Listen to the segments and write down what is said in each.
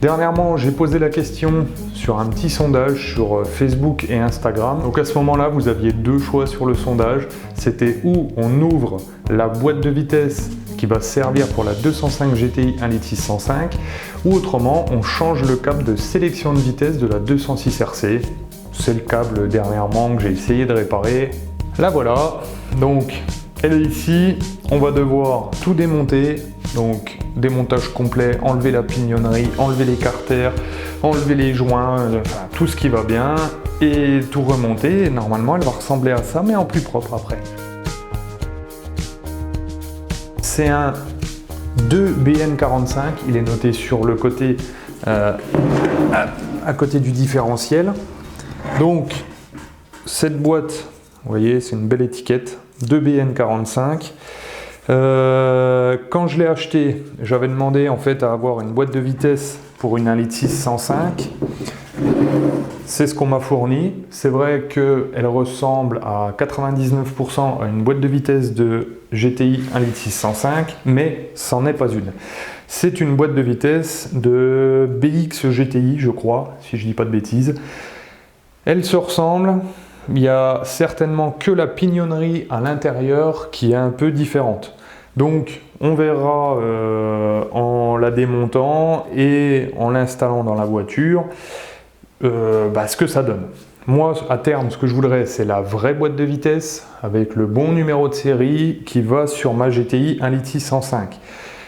Dernièrement, j'ai posé la question sur un petit sondage sur Facebook et Instagram. Donc à ce moment-là, vous aviez deux choix sur le sondage. C'était où on ouvre la boîte de vitesse qui va servir pour la 205 GTI 1.6 litre, ou autrement, on change le câble de sélection de vitesse de la 206 RC. C'est le câble dernièrement que j'ai essayé de réparer. La voilà. Donc, elle est ici. On va devoir tout démonter. Donc, démontage complet, enlever la pignonnerie, enlever les carters, enlever les joints, enfin, tout ce qui va bien, et tout remonter. Et normalement, elle va ressembler à ça, mais en plus propre après. C'est un 2BN45, il est noté sur le côté, à côté du différentiel. Donc, cette boîte, vous voyez, c'est une belle étiquette, 2BN45. Quand je l'ai acheté, j'avais demandé en fait à avoir une boîte de vitesse pour une 1.6 litre 105. C'est ce qu'on m'a fourni. C'est vrai qu'elle ressemble à 99% à une boîte de vitesse de GTI 1.6 litre 105, mais c'en est pas une. C'est une boîte de vitesse de BX GTI, je crois, si je dis pas de bêtises. Elle se ressemble. Il y a certainement que la pignonnerie à l'intérieur qui est un peu différente. Donc on verra en la démontant et en l'installant dans la voiture ce que ça donne. Moi, à terme, ce que je voudrais, c'est la vraie boîte de vitesse avec le bon numéro de série qui va sur ma GTI 1.6 litre 105.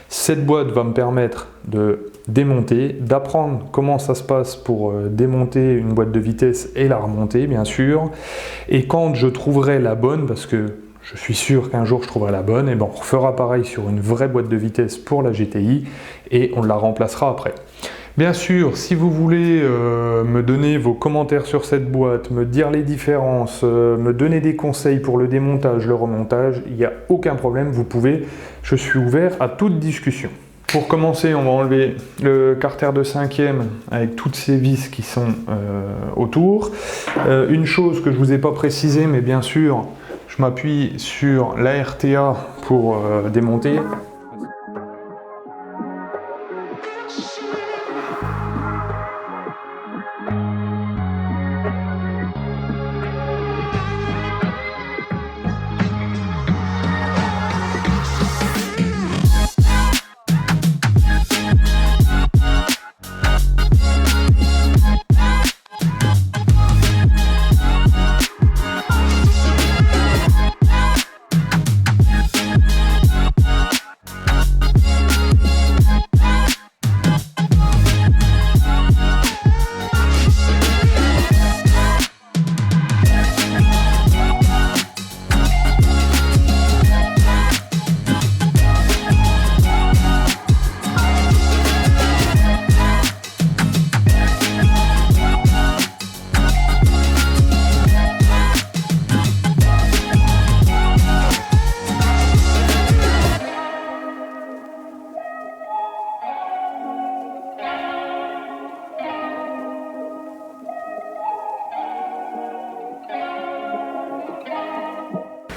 Cette boîte va me permettre de démonter, d'apprendre comment ça se passe pour démonter une boîte de vitesse et la remonter, bien sûr. Et quand je trouverai la bonne, parce que je suis sûr qu'un jour je trouverai la bonne, et ben on refera pareil sur une vraie boîte de vitesse pour la GTI et on la remplacera après. Bien sûr, si vous voulez me donner vos commentaires sur cette boîte, me dire les différences, me donner des conseils pour le démontage, le remontage, il n'y a aucun problème, vous pouvez, je suis ouvert à toute discussion. Pour commencer, on va enlever le carter de 5e avec toutes ces vis qui sont autour. Une chose que je ne vous ai pas précisé, mais bien sûr, je m'appuie sur la RTA pour démonter.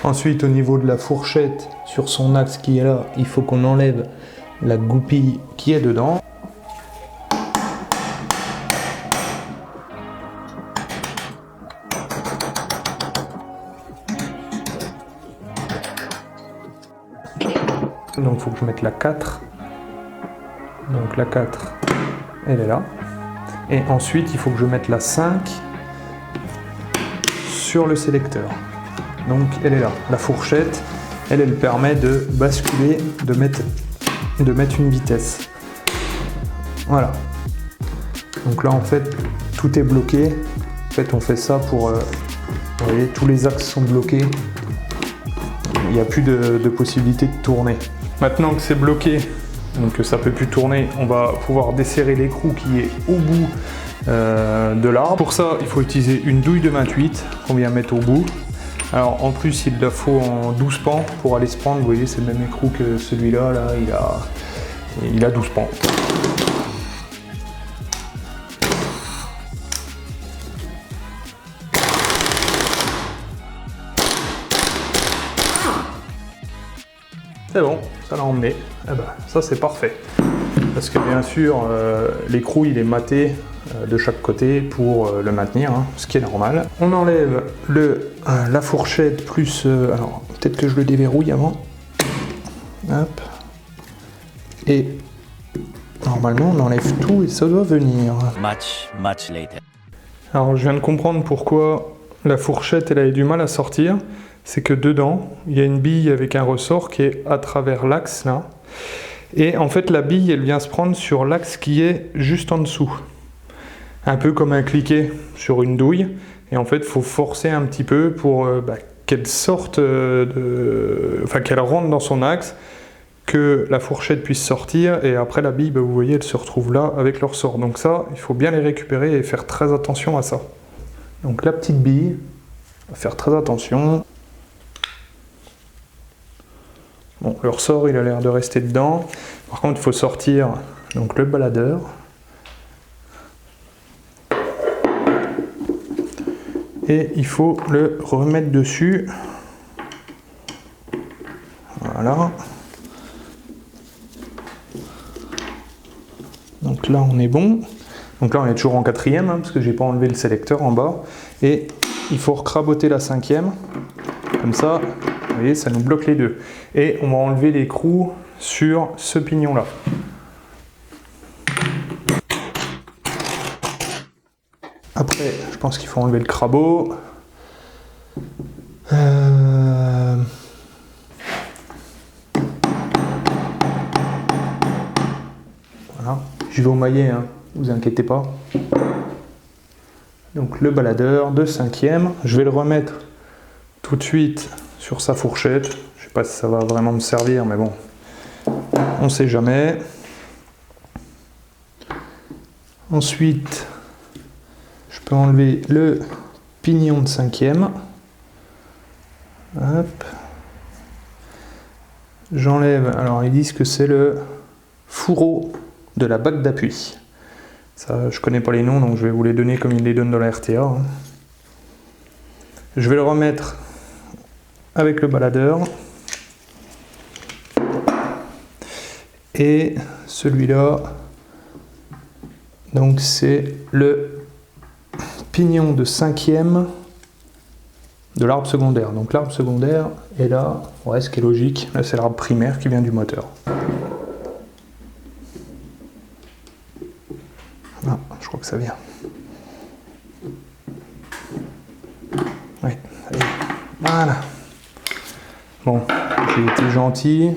Ensuite, au niveau de la fourchette, sur son axe qui est là, il faut qu'on enlève la goupille qui est dedans. Donc il faut que je mette la 4. Donc la 4, elle est là. Et ensuite, il faut que je mette la 5 sur le sélecteur. Donc elle est là. La fourchette, elle permet de basculer, de mettre une vitesse. Voilà. Donc là, en fait, tout est bloqué. En fait, on fait ça pour... vous voyez, tous les axes sont bloqués. Il n'y a plus de possibilité de tourner. Maintenant que c'est bloqué, donc que ça ne peut plus tourner, on va pouvoir desserrer l'écrou qui est au bout de l'arbre. Pour ça, il faut utiliser une douille de 28 qu'on vient mettre au bout. Alors en plus, il la faut en 12 pans pour aller se prendre. Vous voyez, c'est le même écrou que celui-là. Là, il a 12 pans. C'est bon, ça l'a emmené. Eh ben, ça c'est parfait. parce que bien sûr l'écrou il est maté de chaque côté pour le maintenir, hein, ce qui est normal. On enlève la fourchette plus... alors peut-être que je le déverrouille avant. Hop. Et normalement on enlève tout et ça doit venir. Much later. Alors je viens de comprendre pourquoi la fourchette elle avait du mal à sortir. C'est que dedans il y a une bille avec un ressort qui est à travers l'axe là. Et en fait la bille elle vient se prendre sur l'axe qui est juste en dessous. Un peu comme un cliquet sur une douille. Et en fait il faut forcer un petit peu pour qu'elle sorte, enfin qu'elle rentre dans son axe, que la fourchette puisse sortir, et après la bille, vous voyez, elle se retrouve là avec le ressort. Donc ça, il faut bien les récupérer et faire très attention à ça. Donc la petite bille, on va faire très attention. Bon, le ressort, il a l'air de rester dedans. Par contre, il faut sortir donc le baladeur. Et il faut le remettre dessus. Voilà. Donc là on est bon. Donc là on est toujours en quatrième, hein, parce que j'ai pas enlevé le sélecteur en bas. Et il faut recraboter la cinquième. Comme ça, vous voyez, ça nous bloque les deux. Et on va enlever l'écrou sur ce pignon là. Après, je pense qu'il faut enlever le crabot. Voilà. Je vais au maillet, hein, vous inquiétez pas. Donc le baladeur de cinquième, je vais le remettre tout de suite sur sa fourchette. Je sais pas si ça va vraiment me servir, mais bon, on sait jamais. Ensuite, je peux enlever le pignon de cinquième. Hop. J'enlève, alors ils disent que c'est le fourreau de la bague d'appui. Ça, je connais pas les noms, donc je vais vous les donner comme ils les donnent dans la RTA. Hein. Je vais le remettre avec le baladeur. Et celui-là, donc c'est le pignon de cinquième de l'arbre secondaire. Donc l'arbre secondaire est là, ouais, ce qui est logique. Là, c'est l'arbre primaire qui vient du moteur. Ah, je crois que ça vient. Oui, ça y est. Voilà. Bon, j'ai été gentil.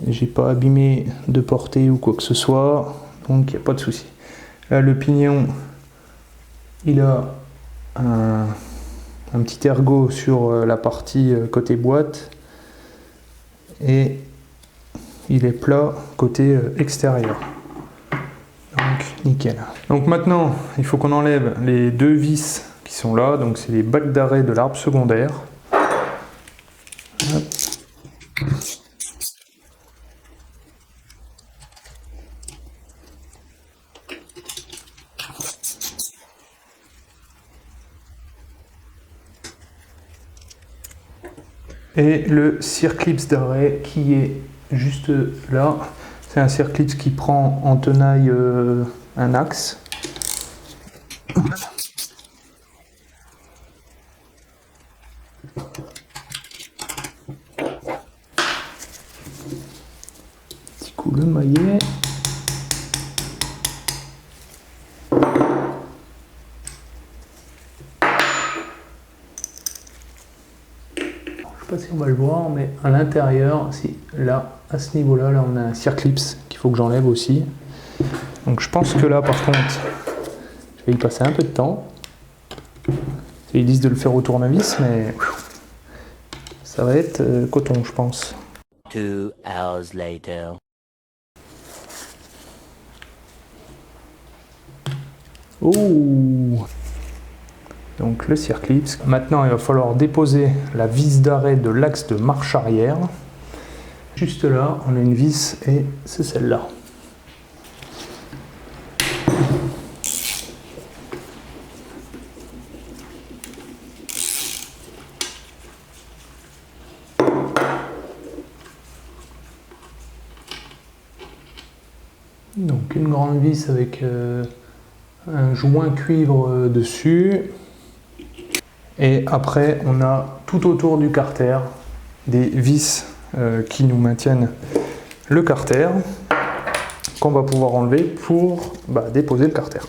J'ai pas abîmé de portée ou quoi que ce soit. Donc il n'y a pas de souci. Là, le pignon, il a un petit ergot sur la partie côté boîte. Et il est plat côté extérieur. Donc nickel. Donc maintenant, il faut qu'on enlève les deux vis qui sont là. Donc c'est les bacs d'arrêt de l'arbre secondaire. Hop. Et le circlips d'arrêt qui est juste là. C'est un circlips qui prend en tenaille un axe. Petit coup le maillet. Je sais pas si on va le voir, mais à l'intérieur, si là, à ce niveau-là, là on a un circlips qu'il faut que j'enlève aussi. Donc je pense que là, par contre, je vais y passer un peu de temps. Ils disent de le faire au tournevis, mais ça va être coton, je pense. 2 hours later. Oh! Donc le circlips. Maintenant, il va falloir déposer la vis d'arrêt de l'axe de marche arrière. Juste là, on a une vis et c'est celle-là. Donc une grande vis avec un joint cuivre dessus. Et après, on a tout autour du carter des vis qui nous maintiennent le carter qu'on va pouvoir enlever pour déposer le carter.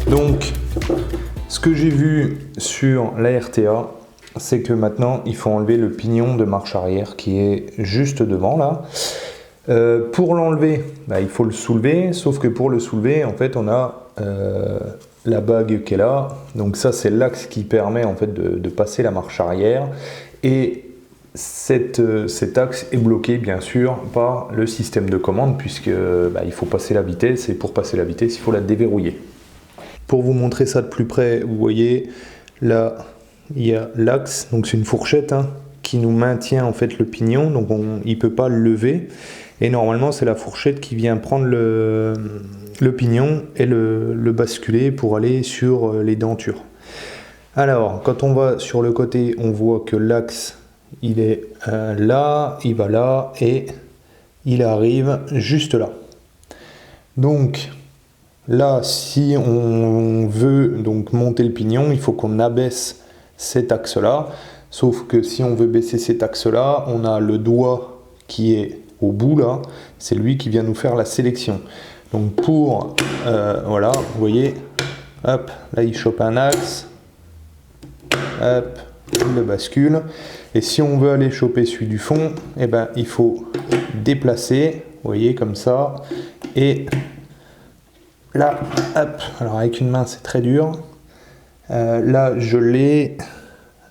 Donc, ce que j'ai vu sur la RTA, c'est que maintenant, il faut enlever le pignon de marche arrière qui est juste devant là. Pour l'enlever, il faut le soulever, sauf que pour le soulever, en fait, on a la bague qui est là. Donc ça, c'est l'axe qui permet en fait de passer la marche arrière. Et cet axe est bloqué, bien sûr, par le système de commande, puisque il faut passer la vitesse, et pour passer la vitesse, il faut la déverrouiller. Pour vous montrer ça de plus près, vous voyez, là, il y a l'axe, donc c'est une fourchette qui nous maintient en fait le pignon, donc il ne peut pas le lever. Et normalement, c'est la fourchette qui vient prendre le pignon et le basculer pour aller sur les dentures. Alors, quand on va sur le côté, on voit que l'axe, il est là, il va là et il arrive juste là. Donc, là, si on veut donc monter le pignon, il faut qu'on abaisse cet axe-là. Sauf que si on veut baisser cet axe-là, on a le doigt qui est au bout là, c'est lui qui vient nous faire la sélection. Donc pour, voilà, vous voyez, hop, là il chope un axe, hop, il le bascule. Et si on veut aller choper celui du fond, il faut déplacer, vous voyez, comme ça. Et là, hop, alors avec une main c'est très dur. Là je l'ai,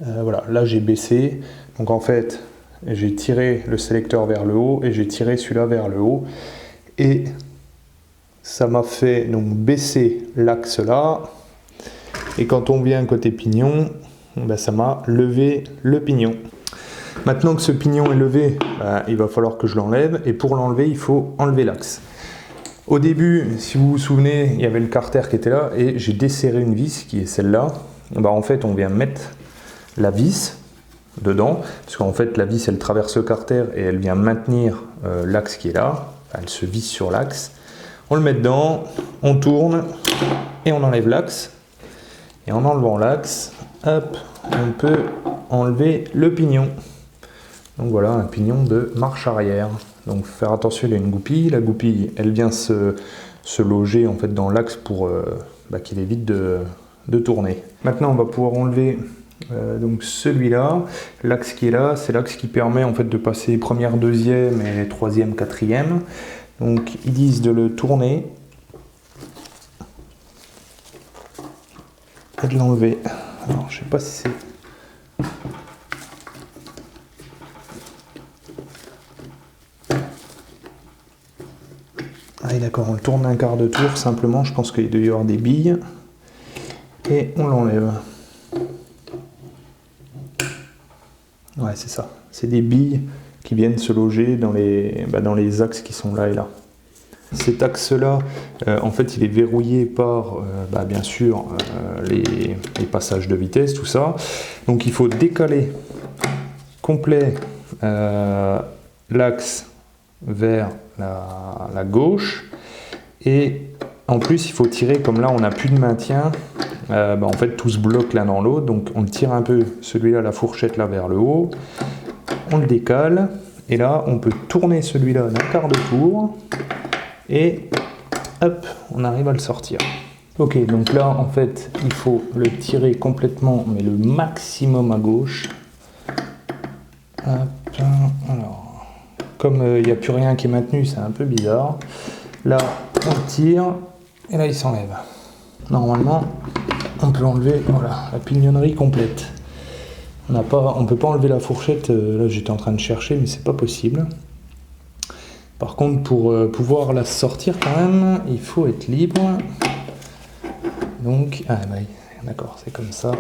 voilà, là j'ai baissé. Donc en fait, j'ai tiré le sélecteur vers le haut et j'ai tiré celui-là vers le haut. Et ça m'a fait donc baisser l'axe là. Et quand on vient côté pignon, ça m'a levé le pignon. Maintenant que ce pignon est levé, il va falloir que je l'enlève. Et pour l'enlever, il faut enlever l'axe. Au début, si vous vous souvenez, il y avait le carter qui était là et j'ai desserré une vis qui est celle-là. En fait, on vient mettre la vis dedans, parce qu'en fait la vis elle traverse le carter et elle vient maintenir l'axe qui est là, elle se visse sur l'axe. On le met dedans, on tourne et on enlève l'axe. Et en enlevant l'axe, hop, on peut enlever le pignon. Donc voilà, un pignon de marche arrière. Donc faire attention, il y a une goupille. La goupille, elle vient se loger en fait dans l'axe pour qu'il évite de tourner. Maintenant, on va pouvoir enlever Donc celui-là, l'axe qui est là, c'est l'axe qui permet en fait de passer première, deuxième et troisième, quatrième. Donc ils disent de le tourner et de l'enlever. Alors je sais pas si c'est... Ah oui, d'accord, on le tourne un quart de tour simplement, je pense qu'il doit y avoir des billes. Et on l'enlève. Ouais, c'est ça. C'est des billes qui viennent se loger dans les axes qui sont là et là. Cet axe-là, en fait, il est verrouillé par, bien sûr, les passages de vitesse, tout ça. Donc, il faut décaler complet l'axe vers la gauche. Et en plus, il faut tirer, comme là, on n'a plus de maintien. En fait, tout se bloque l'un dans l'autre. Donc, on tire un peu celui-là, la fourchette là, vers le haut. On le décale. Et là, on peut tourner celui-là d'un quart de tour. Et hop, on arrive à le sortir. Ok, donc là, en fait, il faut le tirer complètement, mais le maximum à gauche. Hop, alors, comme il n'y a plus rien qui est maintenu, c'est un peu bizarre. Là, on le tire, et là, il s'enlève. Normalement, on peut enlever la pignonnerie complète. On ne peut pas enlever la fourchette, là j'étais en train de chercher, mais c'est pas possible. Par contre, pour pouvoir la sortir quand même, il faut être libre. Donc, d'accord, c'est comme ça.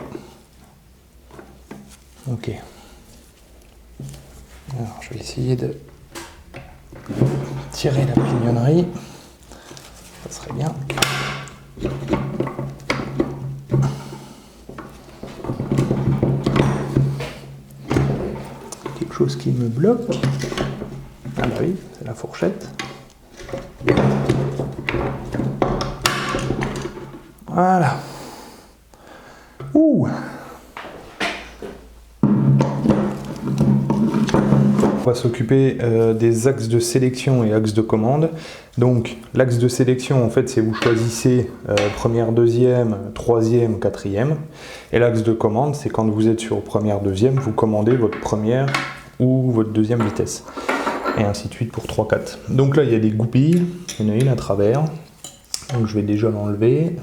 Ok. Alors, je vais essayer de tirer la pignonnerie. Ça serait bien. Quelque chose qui me bloque. Ah bah oui, c'est la fourchette. Voilà. Ouh. On va s'occuper des axes de sélection et axes de commande. Donc l'axe de sélection, en fait, c'est vous choisissez première, deuxième, troisième, quatrième. Et l'axe de commande, c'est quand vous êtes sur première, deuxième, vous commandez votre première ou votre deuxième vitesse. Et ainsi de suite pour 3, 4. Donc là, il y a des goupilles. Il y en a une à travers. Donc je vais déjà l'enlever.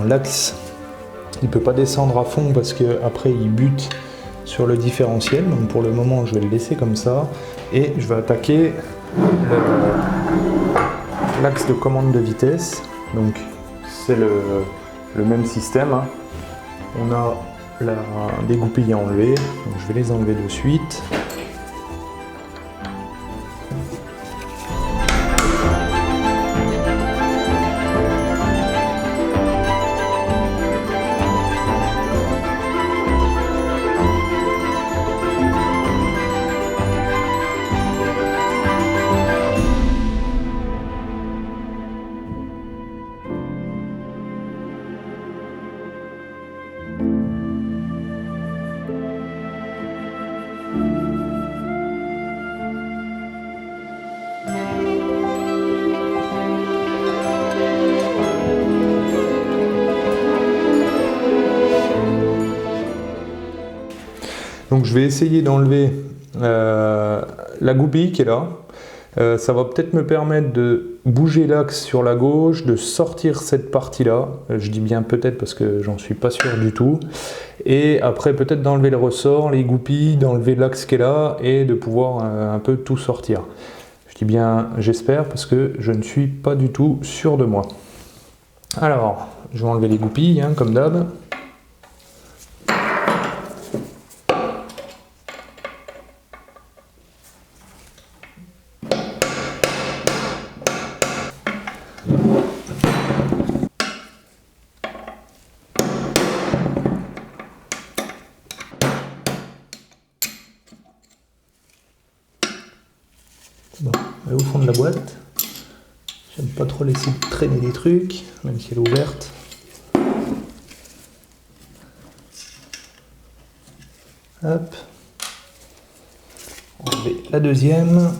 L'axe, il ne peut pas descendre à fond parce qu'après il bute sur le différentiel. Donc pour le moment, je vais le laisser comme ça. Et je vais attaquer l'axe de commande de vitesse. Donc c'est le même système. Hein. On a des goupilles à enlever. Donc je vais les enlever de suite. Donc je vais essayer d'enlever la goupille qui est là. Ça va peut-être me permettre de bouger l'axe sur la gauche, de sortir cette partie-là. Je dis bien peut-être parce que j'en suis pas sûr du tout. Et après peut-être d'enlever le ressort, les goupilles, d'enlever l'axe qui est là et de pouvoir un peu tout sortir. Je dis bien j'espère parce que je ne suis pas du tout sûr de moi. Alors, je vais enlever les goupilles hein, comme d'hab. Bon, elle est au fond de la boîte. J'aime pas trop laisser traîner des trucs, même si elle est ouverte. Hop. On met la deuxième.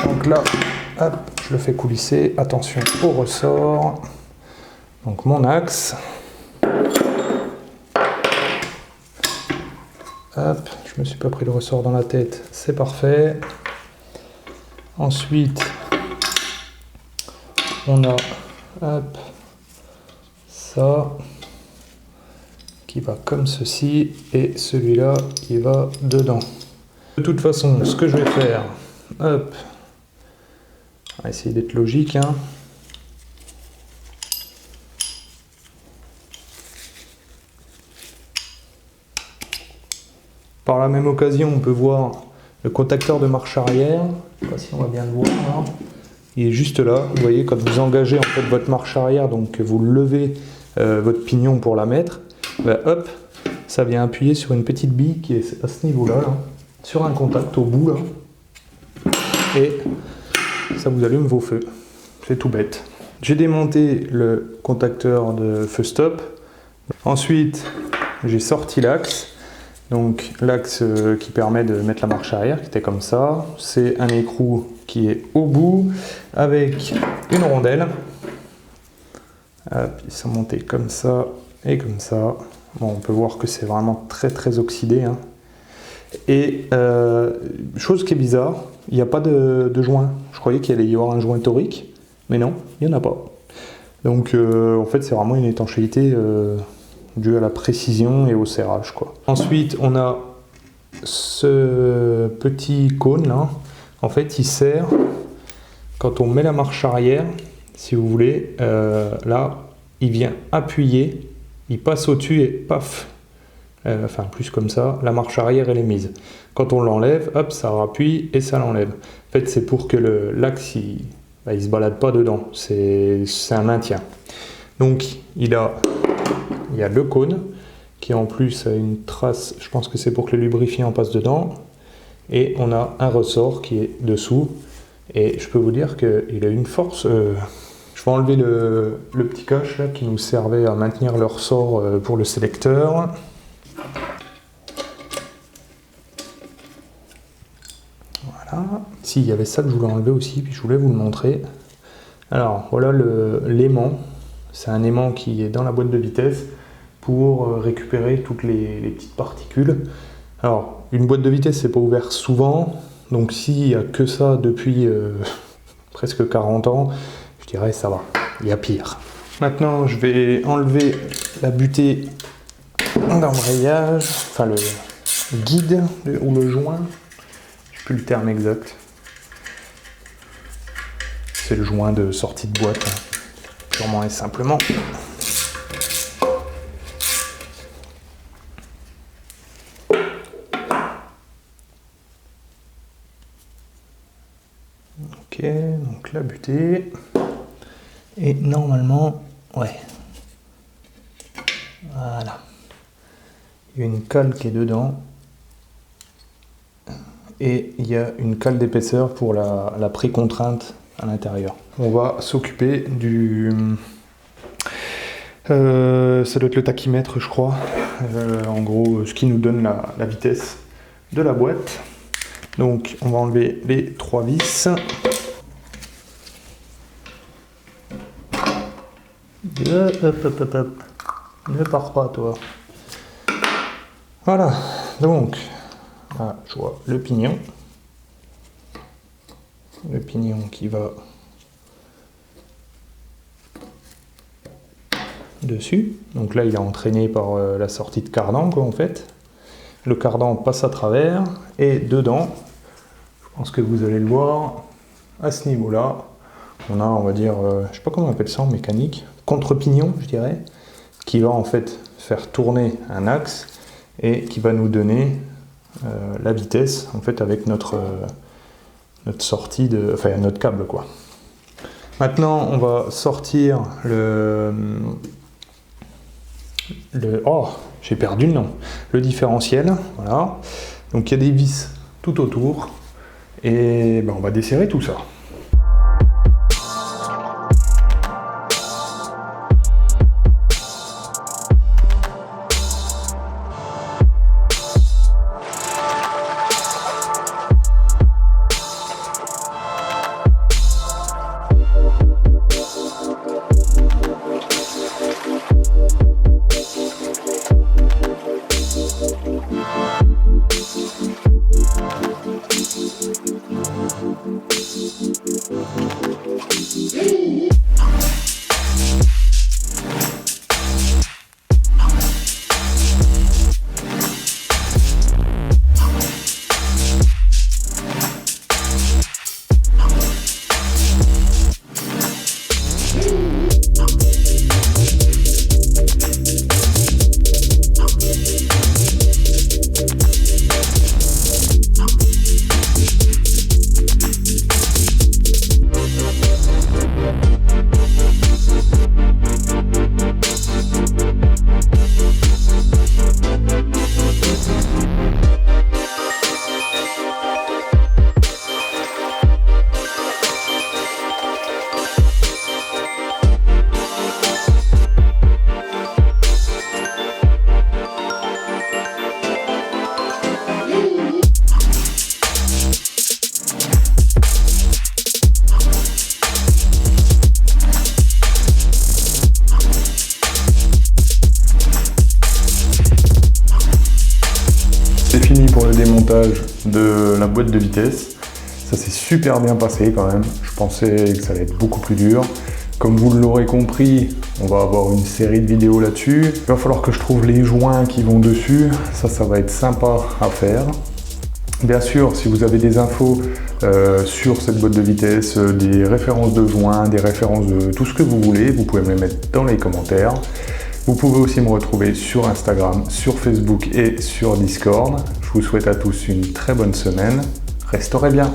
Donc là, hop, je le fais coulisser. Attention au ressort. Donc mon axe. Hop, je me suis pas pris le ressort dans la tête, c'est parfait. Ensuite, on a hop, ça qui va comme ceci et celui-là qui va dedans. De toute façon, ce que je vais faire, hop, on va essayer d'être logique, hein. Par la même occasion, on peut voir le contacteur de marche arrière. Je ne sais pas si on va bien le voir là. Il est juste là. Vous voyez, quand vous engagez en fait votre marche arrière, donc que vous levez votre pignon pour la mettre, ben, hop, ça vient appuyer sur une petite bille qui est à ce niveau-là, là, sur un contact au bout là, et ça vous allume vos feux. C'est tout bête. J'ai démonté le contacteur de feu stop. Ensuite, j'ai sorti l'axe. Donc l'axe qui permet de mettre la marche arrière, qui était comme ça. C'est un écrou qui est au bout, avec une rondelle. Hop, ils sont montés comme ça et comme ça. Bon, on peut voir que c'est vraiment très très oxydé, hein. Et chose qui est bizarre, il n'y a pas de joint. Je croyais qu'il allait y avoir un joint torique, mais non, il n'y en a pas. Donc en fait c'est vraiment une étanchéité dû à la précision et au serrage, quoi. Ensuite, on a ce petit cône là. En fait, il sert quand on met la marche arrière, si vous voulez. Là, il vient appuyer, il passe au-dessus et paf. Enfin, plus comme ça, la marche arrière elle est mise. Quand on l'enlève, hop, ça appuie et ça l'enlève. En fait, c'est pour que l'axe il se balade pas dedans. C'est un maintien. Donc, il y a le cône qui en plus a une trace, je pense que c'est pour que le lubrifiant passe dedans, et on a un ressort qui est dessous, et je peux vous dire qu'il a une force. Je vais enlever le petit cache là, qui nous servait à maintenir le ressort pour le sélecteur. Voilà, si, il y avait ça que je voulais enlever aussi, puis je voulais vous le montrer. Alors voilà l'aimant, c'est un aimant qui est dans la boîte de vitesse pour récupérer toutes les petites particules. Alors, une boîte de vitesse, c'est pas ouvert souvent, donc s'il n'y a que ça depuis presque 40 ans, je dirais ça va, il y a pire. Maintenant, je vais enlever la butée d'embrayage, enfin le guide ou le joint, je sais plus le terme exact. C'est le joint de sortie de boîte, hein, purement et simplement. Ok, donc la butée. Et normalement, ouais. Voilà. Il y a une cale qui est dedans. Et il y a une cale d'épaisseur pour la précontrainte à l'intérieur. On va s'occuper du... ça doit être le tachymètre, je crois. En gros, ce qui nous donne la vitesse de la boîte. Donc, on va enlever les 3 vis. Hop. Ne pars pas, toi. Voilà. Donc, Ah, je vois le pignon. Le pignon qui va dessus. Donc là, il est entraîné par la sortie de cardan, quoi, en fait. Le cardan passe à travers et dedans, je pense que vous allez le voir, à ce niveau-là, on a, on va dire, je sais pas comment on appelle ça en mécanique, contre-pignon, je dirais, qui va en fait faire tourner un axe et qui va nous donner la vitesse, en fait, avec notre sortie de, enfin, notre câble, quoi. Maintenant, on va sortir oh, j'ai perdu le nom. Le différentiel, voilà. Donc il y a des vis tout autour et ben, on va desserrer tout ça. C'est fini pour le démontage de la boîte de vitesse. Ça s'est super bien passé quand même. Je pensais que ça allait être beaucoup plus dur. Comme vous l'aurez compris, on va avoir une série de vidéos là-dessus. Il va falloir que je trouve les joints qui vont dessus. Ça va être sympa à faire. Bien sûr, si vous avez des infos sur cette boîte de vitesse, des références de joints, des références de tout ce que vous voulez, vous pouvez me les mettre dans les commentaires. Vous pouvez aussi me retrouver sur Instagram, sur Facebook et sur Discord. Je vous souhaite à tous une très bonne semaine. Restaurez bien!